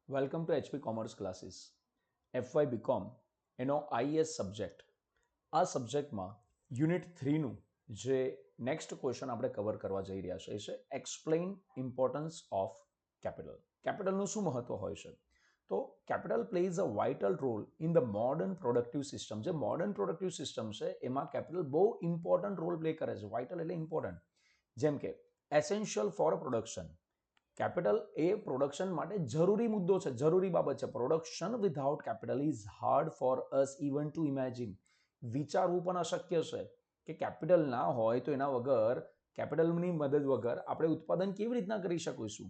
Welcome to HP Commerce Classes. FY BCom એનો IES subject. આ સબ્જેક્ટમાં unit 3નું જે next question આપણે કવર કરવા જઈ રહ્યા છે એ છે એક્સપ્લેઇન ઇમ્પોર્ટન્સ ઓફ કેપિટલ. કેપિટલનું શું મહત્વ હોય છે? તો capital plays a vital role in the modern productive system. જે મોડર્ન પ્રોડક્ટિવ સિસ્ટમ છે એમાં કેપિટલ બહુ ઇમ્પોર્ટન્ટ રોલ પ્લે કરે છે. વાઇટલ એટલે ઇમ્પોર્ટન્ટ. જેમ કે એસેન્શિયલ ફોર પ્રોડક્શન. કેપિટલ એ પ્રોડક્શન માટે જરૂરી મુદ્દો છે, જરૂરી બાબત છે. Production without capital is hard for us even to imagine. વિચારવું પણ અશક્ય છે કે કેપિટલ ના હોય તો એના વગર, કેપિટલની મદદ વગર આપણે ઉત્પાદન કેવી રીતના કરી શકીશું?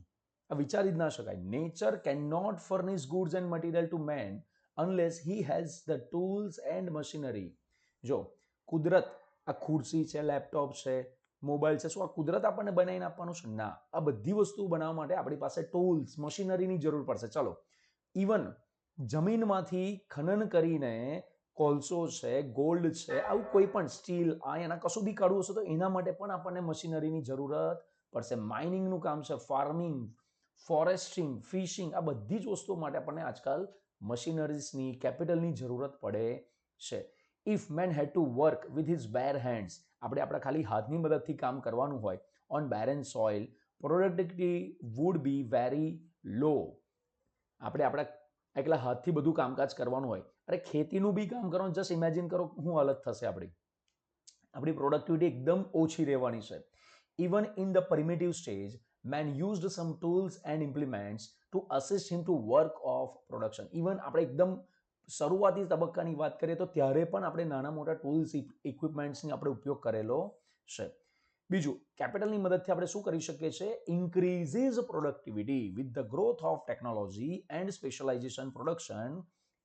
આ વિચારી જ ના શકાય. Nature can not furnish goods and material to man unless he has the tools and machinery. જો કુદરત, આ ખુરશી છે, લેપટોપ છે, મોબાઈલ છે, શું આ કુદરત આપણને બનાવીને આપવાનું છે? ના. આ બધી વસ્તુ બનાવવા માટે આપણી પાસે ટૂલ્સ, મશીનરીની જરૂર પડશે. ચલો, ઇવન જમીનમાંથી ખનન કરીને કોલસો છે, ગોલ્ડ છે, આવું કોઈ પણ સ્ટીલ, આયન, કશું બી કાઢવું હશે તો એના માટે પણ આપણને મશીનરીની જરૂરત પડશે. માઇનિંગનું કામ છે, ફાર્મિંગ, ફોરેસ્ટિંગ, ફિશિંગ, આ બધી જ વસ્તુઓ માટે આપણને આજકાલ મશીનરીઝની, કેપિટલની જરૂરત પડે છે. If man had to work with his bare hands, આપણે આપણા ખાલી હાથની મદદથી કામ કરવાનું હોય on barren soil, productivity would be very low. આપણે આપણા એકલા હાથથી બધું કામકાજ કરવાનું હોય, અરે ખેતીનું બી કામ કરવાનું, જસ્ટ ઇમેજિન કરો શું હાલત થશે આપણી પ્રોડક્ટિવિટી એકદમ ઓછી રહેવાની છે. Even in the primitive stage man used some tools and implements to assist him to work of production. Even આપણે એકદમ શરૂઆતી તબક્કાની વાત કરીએ તો ત્યારે પણ આપણે નાના મોટા ટૂલ્સ, ઇક્વિપમેન્ટ્સની આપણે ઉપયોગ કરેલો છે. બીજું, કેપિટલની મદદથી આપણે શું કરી શકીએ છીએ? Increases productivity with the growth of technology and specialisation production.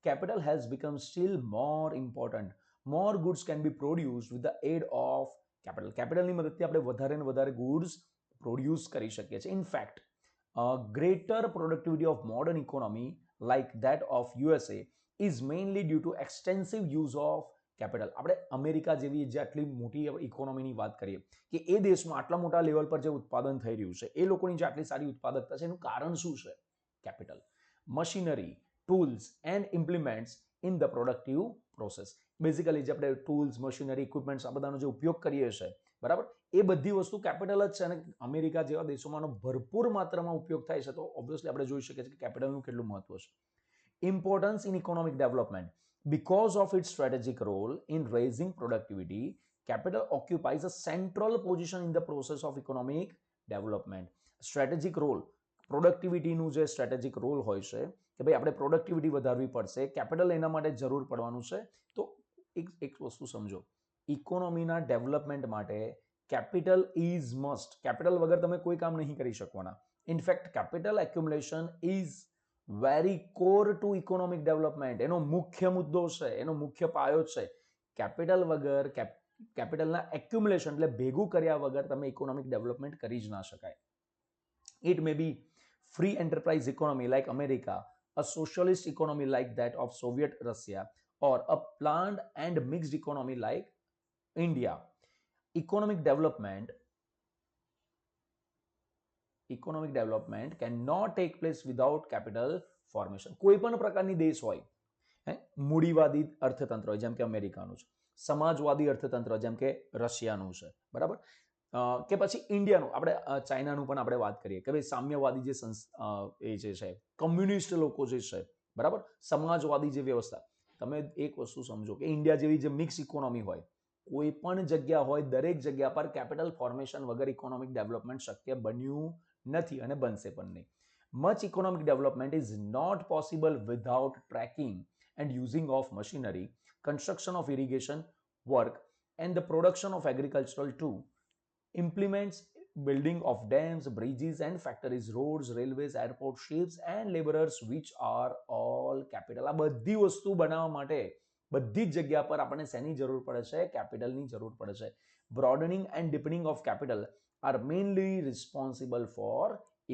Capital has become still more important. More goods can be produce with the aid of capital. કેપિટલની મદદથી આપણે વધારે ને વધારે ગુડ્સ પ્રોડ્યુસ કરી શકીએ છીએ. In fact greater productivity of modern economy like that of USA is mainly due to extensive use of capital. આપણે અમેરિકા જેવી જે આટલી મોટી ઇકોનોમીની વાત કરીએ કે એ દેશમાં આટલા મોટા લેવલ પર જે ઉત્પાદન થઈ રહ્યું છે, એ લોકોની જે આટલી સારી ઉત્પાદકતા છે, એનું કારણ શું છે? Capital. Machinery, tools and implements in the productive process. Basically જે આપણે ટૂલ્સ, મશીનરી, ઇક્વિપમેન્ટ્સ આ બધાનો જે ઉપયોગ કરીએ છીએ, બરાબર, એ બધી વસ્તુ કેપિટલ જ છે. અને અમેરિકા જેવા દેશોમાં ભરપૂર માત્રામાં ઉપયોગ થાય છે, તો ઓબ્વિયસલી આપણે જોઈ શકીએ છીએ કે કેપિટલનું કેટલું મહત્વ છે. Importance in economic development. Because of its strategic role in raising productivity, capital occupies a central position in the process of economic development. Strategic role, પ્રોડક્ટિવિટીનું જે સ્ટ્રેટેજિક રોલ હોય છે કે ભાઈ આપણે પ્રોડક્ટિવિટી વધારવી પડશે, કેપિટલ એના માટે જરૂર પડવાનું છે. તો એક વસ્તુ સમજો, ઇકોનોમીના ડેવલપમેન્ટ માટે કેપિટલ ઇઝ મસ્ટ. કેપિટલ વગર તમે કોઈ કામ નહીં કરી શકવાના. In fact capital accumulation is very core to economic development. એનો મુખ્ય મુદ્દો છે, એનો મુખ્ય પાયો છે. કેપિટલ વગર, કેપિટલના એક્યુમ્યુલેશન એટલે ભેગું કર્યા વગર તમે ઇકોનોમિક ડેવલપમેન્ટ કરી જ ના શકાય. It may be free enterprise economy like America, a socialist economy like that of Soviet Russia, or a planned and mixed economy like India. Economic development cannot take place without capital formation. કોઈ પણ પ્રકારની દેશ હોય, મૂડીવાદી અર્થતંત્ર હોય જેમ કે અમેરિકાનું છે, સમાજવાદી અર્થતંત્ર જેમ કે રશિયાનું છે, બરાબર, કે પછી ઇન્ડિયાનું, આપણે ચાઇનાનું પણ આપણે વાત કરીએ કે ભાઈ સામ્યવાદી જે એ જે છે, કમ્યુનિસ્ટ લોકો જે છે, બરાબર, સમાજવાદી જે વ્યવસ્થા. તમે એક વસ્તુ સમજો કે ઇન્ડિયા જેવી જે મિક્સ ઇકોનોમી હોય, કોઈ પણ જગ્યા હોય, દરેક જગ્યા પર કેપિટલ ફોર્મેશન વગર ઇકોનોમિક ડેવલપમેન્ટ શક્ય બન્યું નથી અને બનશે પણ નહીં. Much economic development is not possible without tracking and using of machinery, construction of irrigation work, and the production of agricultural too, implements, building of dams, bridges and factories, roads, railways, airports, ships and laborers, which are all capital. આ બધી વસ્તુ બનાવવા માટે બધી જ જગ્યા પર આપણને શેની જરૂર પડે છે? કેપિટલની જરૂર પડે છે. broadening and deepening of capital are mainly responsible for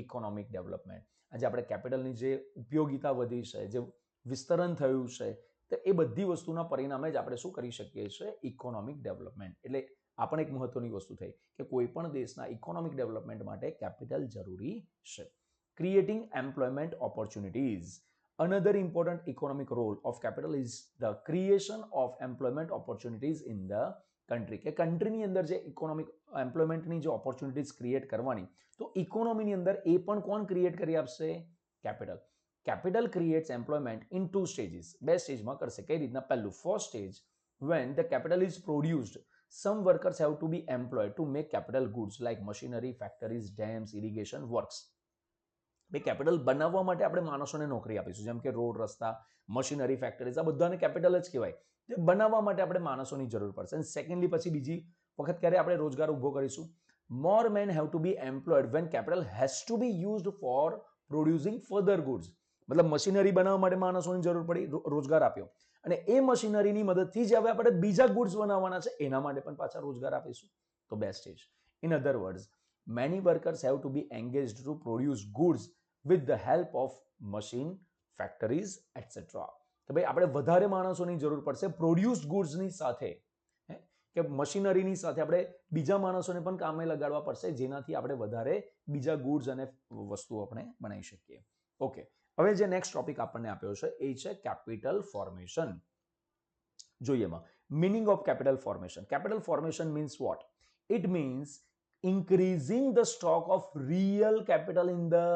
economic development. આજે આપણે કેપિટલની જે ઉપયોગિતા વધી છે, જે વિસ્તરણ થયું છે, તો એ બધી વસ્તુના પરિણામે જ આપણે શું કરી શકીએ છીએ? Economic development. એટલે આ પણ એક મહત્વની વસ્તુ થઈ કે કોઈ પણ દેશના ઇકોનોમિક ડેવલપમેન્ટ માટે કેપિટલ જરૂરી છે. creating employment opportunities. Another important economic role of capital is the creation of employment opportunities in the country. કે કન્ટ્રીની અંદર જે ઇકોનોમિક એમ્પ્લોયમેન્ટની જે ઓપોર્ચ્યુનિટીઝ ક્રિએટ કરવાની, તો ઇકોનોમીની અંદર એ પણ કોણ ક્રિએટ કરી આપશે? Capital. Capital creates employment in 2 stages. 2 સ્ટેજમાં કરશે. કઈ રીતના? પહેલું, first stage, when the capital is produced, some workers have to be employed to make capital goods like machinery, factories, dams, irrigation works. ભાઈ કેપિટલ બનાવવા માટે આપણે માણસોને નોકરી આપીશું, જેમ કે રોડ, રસ્તા, મશીનરી, ફેક્ટરીઝ, આ બધાને કેપિટલ જ કહેવાય. તે બનાવવા માટે આપણે માણસોની જરૂર પડશે. અને સેકન્ડલી પછી બીજી વખત ક્યારે આપણે રોજગાર ઊભો કરીશું? More men have to be employed when capital has to be used for producing further goods. મતલબ મશીનરી બનાવવા માટે માણસોની જરૂર પડી, રોજગાર આપ્યો, અને એ મશીનરીની મદદથી જ હવે આપણે બીજા ગુડ્સ બનાવવાના છે, એના માટે પણ પાછા રોજગાર આપીશું. તો best stage. In other words, many workers have to be engaged to produce goods with the help of machine, factories, etc. તો ભાઈ આપણે વધારે માણસોની જરૂર પડશે પ્રોડ્યુસ્ડ ગુડ્સની સાથે, કે મશીનરીની સાથે આપણે બીજા માણસોને પણ કામે લગાડવા પડશે, જેનાથી આપણે વધારે બીજા ગુડ્સ અને વસ્તુઓ આપણે બનાવી શકીએ. ઓકે, હવે જે નેક્સ્ટ ટોપિક આપણને આપ્યો છે એ છે કેપિટલ ફોર્મેશન. જોઈએ એમાં meaning of capital formation. Capital formation means what? It means increasing the stock of real capital in the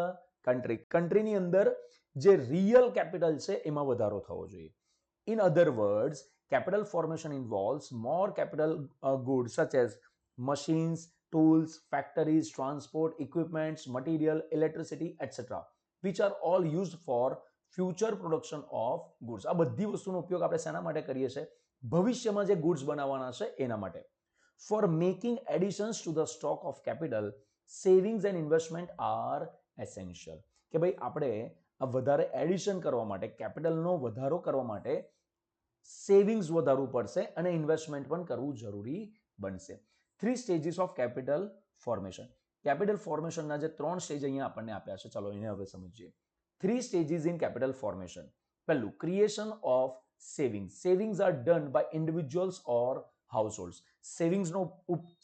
country. કન્ટ્રીની અંદર જે રિયલ કેપિટલ છે એમાં વધારો થવો જોઈએ. In other words, capital formation involves more capital goods such as machines, tools, factories, transport, equipments, material, electricity, etc. which are all used for future production of goods. આ બધી વસ્તુનો ઉપયોગ આપણે શેના માટે કરીએ છીએ? ભવિષ્યમાં જે ગુડ્સ બનાવવાના છે એના માટે. For making additions to the stock of capital, savings and investment are essential. કે ભાઈ આપણે આ વધારે એડિશન કરવા માટે, કેપિટલનો વધારો કરવા માટે સેવિંગ્સ વધારવું પડશે અને ઇન્વેસ્ટમેન્ટ પણ કરવું જરૂરી બનશે. 3 સ્ટેજીસ ઓફ કેપિટલ ફોર્મેશન. કેપિટલ ફોર્મેશનના જે 3 સ્ટેજ અહીંયા આપણને આપ્યા છે, ચાલો એને હવે સમજીએ. 3 સ્ટેજીસ ઇન કેપિટલ ફોર્મેશન. પહેલું, creation of savings. Savings are done by individuals or households.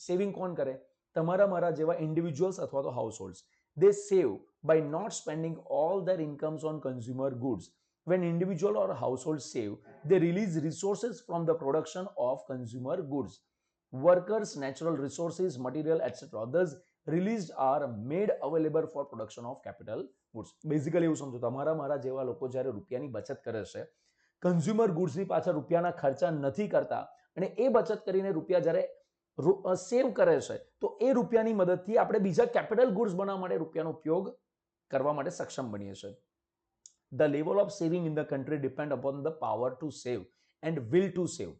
Saving કોણ કરે? તમારા મારા જેવા ઇન્ડિવિજ્યુઅલ્સ અથવા તો હાઉસહોલ્ડ્સ. They save by not spending all their incomes on consumer goods. When individual or household save, they release resources from the production of consumer goods. Workers, natural resources, material, etc. Thus, released are made available for production of capital goods. Basically, એવું સમજો, તમારા મારા જેવા લોકો જ્યારે રૂપિયાની બચત કરે છે, કન્ઝ્યુમર ગુડ્સની પાછળ રૂપિયાના ખર્ચા નથી કરતા, અને એ બચત કરીને રૂપિયા જ્યારે સેવ કરે છે, તો એ રૂપિયાની મદદથી આપણે બીજા કેપિટલ ગુડ્સ બનાવવા માટે રૂપિયાનો ઉપયોગ કરવા માટે સક્ષમ બનીએ છીએ. The level of saving in the country depend upon the power to save and will to save.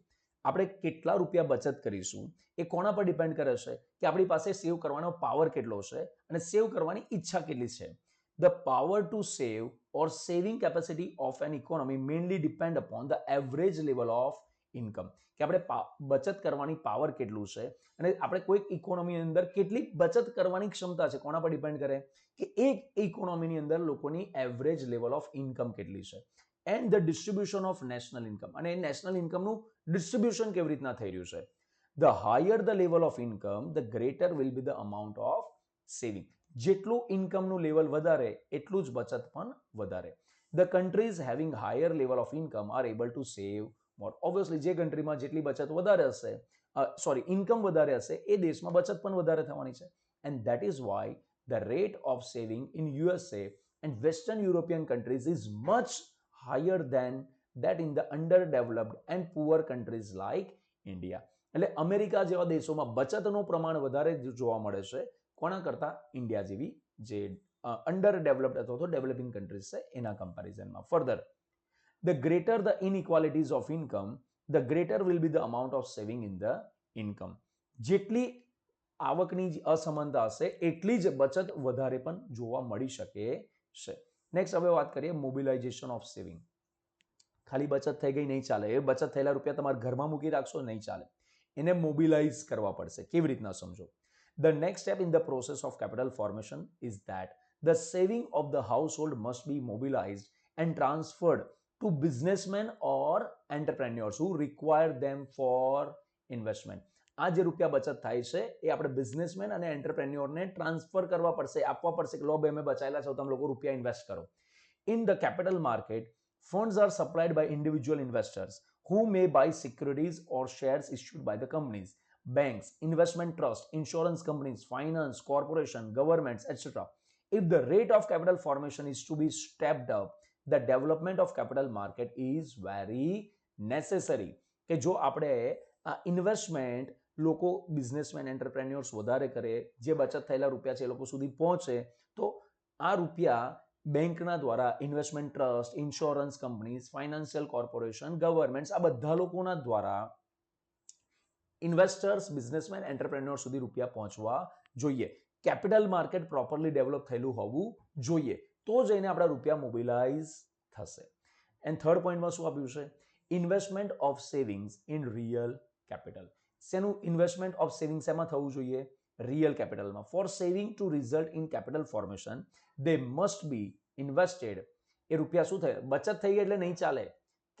આપણે કેટલા રૂપિયા બચત કરીશું એ કોના પર ડિપેન્ડ કરે છે? કે આપણી પાસે સેવ કરવાનો પાવર કેટલો છે અને સેવ કરવાની ઈચ્છા કેટલી છે. The power to save or saving capacity of an economy mainly depend upon the average level of income. કે આપણે બચત કરવાની પાવર કેટલું છે અને આપણે કોઈ ઇકોનોમી અંદર કેટલી બચત કરવાની ક્ષમતા છે, કોના પર ડિપેન્ડ કરે? કે એક ઇકોનોમીની અંદર લોકોની એવરેજ લેવલ ઓફ ઇન્કમ કેટલી છે. And the distribution of national income. અને એ નેશનલ ઇન્કમનું ડિસ્ટ્રીબ્યુશન કેવી રીતના થઈ રહ્યું છે? The higher the level of income, the greater will be the amount of saving. જેટલું ઇન્કમનું લેવલ વધારે એટલું જ બચત પણ વધારે. The countries having higher level of income are able to save more. Obviously, જે કન્ટ્રીમાં જેટલી બચત વધારે હશે, ઇન્કમ વધારે હશે, એ દેશમાં બચત પણ વધારે થવાની છે. And that is why the rate of saving in USA and Western European countries is much higher than that in the underdeveloped and poor countries like India. એટલે અમેરિકા જેવા દેશોમાં બચતનું પ્રમાણ વધારે જોવા મળે છે, કોના કરતા? ઇન્ડિયા જેવી જે અંડર ડેવલપ્ડ અથવા તો ડેવલપિંગ કન્ટ્રીઝ છે એના કમ્પેરિઝનમાં. Further, the greater the inequalities of income, the greater will be the amount of saving in the income. જેટલી આવકની અસમાનતા હશે એટલી જ બચત વધારે પણ જોવા મળી શકે છે. નેક્સ્ટ હવે વાત કરીએ મોબિલાઇઝેશન ઓફ સેવિંગ. ખાલી બચત થઈ ગઈ નહીં ચાલે. એ બચત થયેલા રૂપિયા તમારા ઘરમાં મૂકી રાખશો નહીં ચાલે, એને મોબિલાઇઝ કરવા પડશે. કેવી રીતના સમજો? The next step in the process of capital formation is that the saving of the household must be mobilized and transferred to businessmen or entrepreneurs who require them for investment. આ જે રૂપિયા બચત થાય છે એ આપણે બિઝનેસમેન અને એન્ટરપ્રેન્યોરને transfer કરવા પડશે, આપવા પડશે કે લો બે મેં બચાયેલા છે, તમે લોકો રૂપિયા ઇન્વેસ્ટ કરો. In the capital market, funds are supplied by individual investors who may buy securities or shares issued by the companies, banks, investment trusts, insurance companies, finance, corporation, governments, etc. If the rate of capital formation is to be stepped up, the development of capital market is very necessary. કે જો આપણે આ investment લોકો businessman એન્ટરપ્રેન્યોર્સ વધારે કરે, જે બચત થયેલા રૂપિયા છે એ લોકો સુધી પહોંચે, તો આ રૂપિયા બેંકના દ્વારા investment trust, insurance companies, financial corporation, governments આ બધા લોકોના દ્વારા ઇન્વેસ્ટર્સ, બિઝનેસમેન, એન્ટરપ્રેન્યોર સુધી રૂપિયા પહોંચવા જોઈએ. કેપિટલ માર્કેટ પ્રોપરલી ડેવલપ થયેલું હોવું જોઈએ, તો જઈને આપણા રૂપિયા મોબિલાઇઝ થશે. એન્ડ થર્ડ પોઈન્ટમાં શું આપ્યું છે? Investment of savings in real capital. શેનું ઇન્વેસ્ટમેન્ટ ઓફ સેવિંગ્સ એમાં થવું જોઈએ? રિયલ કેપિટલમાં. For saving to result in capital formation they must be invested. એ રૂપિયા શું થાય? બચત થઈ ગઈ એટલે નહીં ચાલે.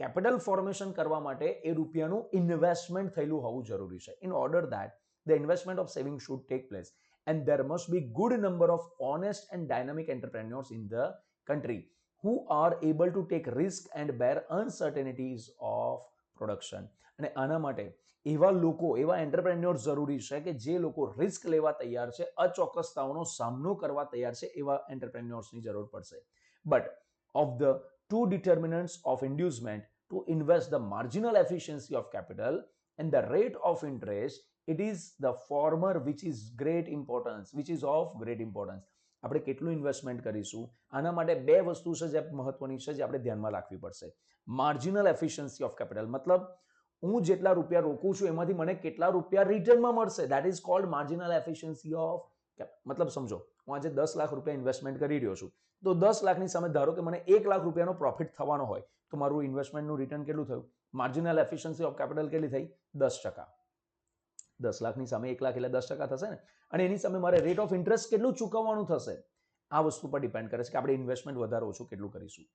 કેપિટલ ફોર્મેશન કરવા માટે એ રૂપિયાનું ઇન્વેસ્ટમેન્ટ થયેલું હોવું જરૂરી છે. In order that the investment of saving should take place and there must be good number of honest and dynamic એન્ટરપ્રેન્યોર્સ in the country who are able to take risk and bear uncertainties of production. અને આના માટે એવા લોકો, એવા એન્ટરપ્રેન્યોર્સ જરૂરી છે કે જે લોકો રિસ્ક લેવા તૈયાર છે, અચોક્કસતાઓનો સામનો કરવા તૈયાર છે, એવા એન્ટરપ્રેન્યોર્સની જરૂર પડશે. But of the two determinants of inducement to invest the marginal efficiency of capital and the rate of interest, it is the former which is of great importance. આપણે કેટલું ઇન્વેસ્ટમેન્ટ કરીશું, આના માટે બે વસ્તુ છે જે મહત્વની છે, જે આપણે ધ્યાનમાં રાખવી પડશે. માર્જિનલ એફિશિયન્સી ઓફ કેપિટલ, મતલબ હું જેટલા રૂપિયા રોકું છું એમાંથી મને કેટલા રૂપિયા રિટર્નમાં મળશે, that is called marginal efficiency of. મતલબ સમજો, હું આજે 10 લાખ રૂપિયા ઇન્વેસ્ટમેન્ટ કરી રહ્યો છું, તો 10 લાખની સામે ધારો કે મને 1 લાખ રૂપિયાનો પ્રોફિટ થવાનો હોય, તો મારું ઇન્વેસ્ટમેન્ટનું રિટર્ન કેટલું થયું? માર્જિનલ એફિશિયન્સી ઓફ કેપિટલ કેટલી થઈ? 10%. 10 લાખની સામે 1 લાખ એટલે 10% થશે ને. અને એની સામે મારે રેટ ઓફ ઇન્ટરેસ્ટ કેટલું ચૂકવવાનું થશે? આ વસ્તુ પર ડિપેન્ડ કરે છે કે આપણે ઇન્વેસ્ટમેન્ટ વધારે ઓછું કેટલું કરીશું.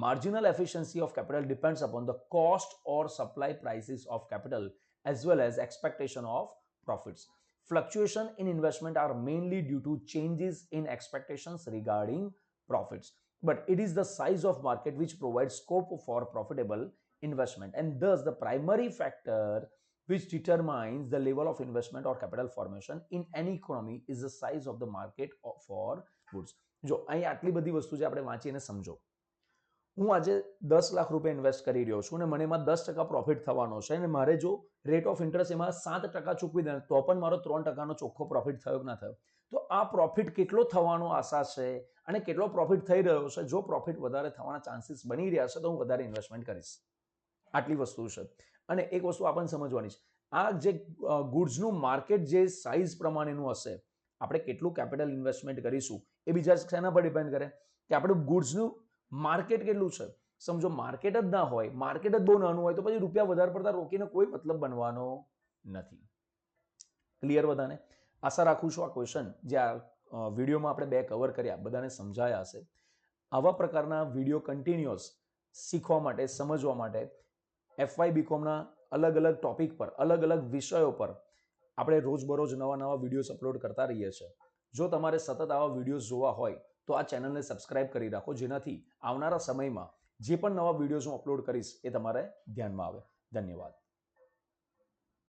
Marginal efficiency of capital depends upon the cost or supply prices of capital as well as expectation of profits. Fluctuation in investment are mainly due to changes in expectations regarding profits. But it is the size of market which provides scope for profitable investment, and thus the primary factor which determines the level of investment or capital formation in any economy is the size of the market for goods. જો અહીં આટલી બધી વસ્તુ જે આપણે વાંચીને સમજો, હું આજે 10 લાખ રૂપિયા ઇન્વેસ્ટ કરી રહ્યો છું અને મને એમાં 10% પ્રોફિટ થવાનો છે, અને મારે જો રેટ ઓફ ઇન્ટરેસ્ટ એમાં 7% ચૂકવી દે તો પણ મારો 3%નો ચોખ્ખો પ્રોફિટ થયો કે ના થયો? તો આ પ્રોફિટ કેટલો થવાનો આશા છે અને કેટલો પ્રોફિટ થઈ રહ્યો છે? જો પ્રોફિટ વધારે થવાના ચાન્સીસ બની રહ્યા છે તો હું વધારે ઇન્વેસ્ટમેન્ટ કરીશ. આટલી વસ્તુ છે. અને એક વસ્તુ આપણને સમજવાની છે, આ જે ગુડ્સનું માર્કેટ જે સાઇઝ પ્રમાણેનું હશે, આપણે કેટલું કેપિટલ ઇન્વેસ્ટમેન્ટ કરીશું એ બીજા શેના પર ડિપેન્ડ કરે કે આપણે ગુડ્સનું માર્કેટ કેટલું છે. સમજો માર્કેટ જ ના હોય, માર્કેટ જ બહુ નાનું હોય, તો પછી રૂપિયા વધારે પડતા રોકીને કોઈ મતલબ બનવાનો નથી. ક્લિયર બધાને? આશા રાખું છું આ ક્વેશ્ચન જે આ વિડીયોમાં આપણે બે કવર કર્યા બધાને સમજાયા હશે. આવા પ્રકારના વિડીયો કન્ટિન્યુઅસ શીખવા માટે, સમજવા માટે FY BComના અલગ અલગ ટોપિક પર, અલગ અલગ વિષયો પર આપણે રોજબરોજ નવા નવા વિડીયોઝ અપલોડ કરતા રહીએ છીએ. જો તમારે સતત આવા વિડીયોઝ જોવા હોય તો આ ચેનલને સબસ્ક્રાઇબ કરી રાખો, જેનાથી આવનારા સમયમાં જે પણ નવા વિડીયોઝ હું અપલોડ કરીશ એ તમારે ધ્યાનમાં આવે. ધન્યવાદ.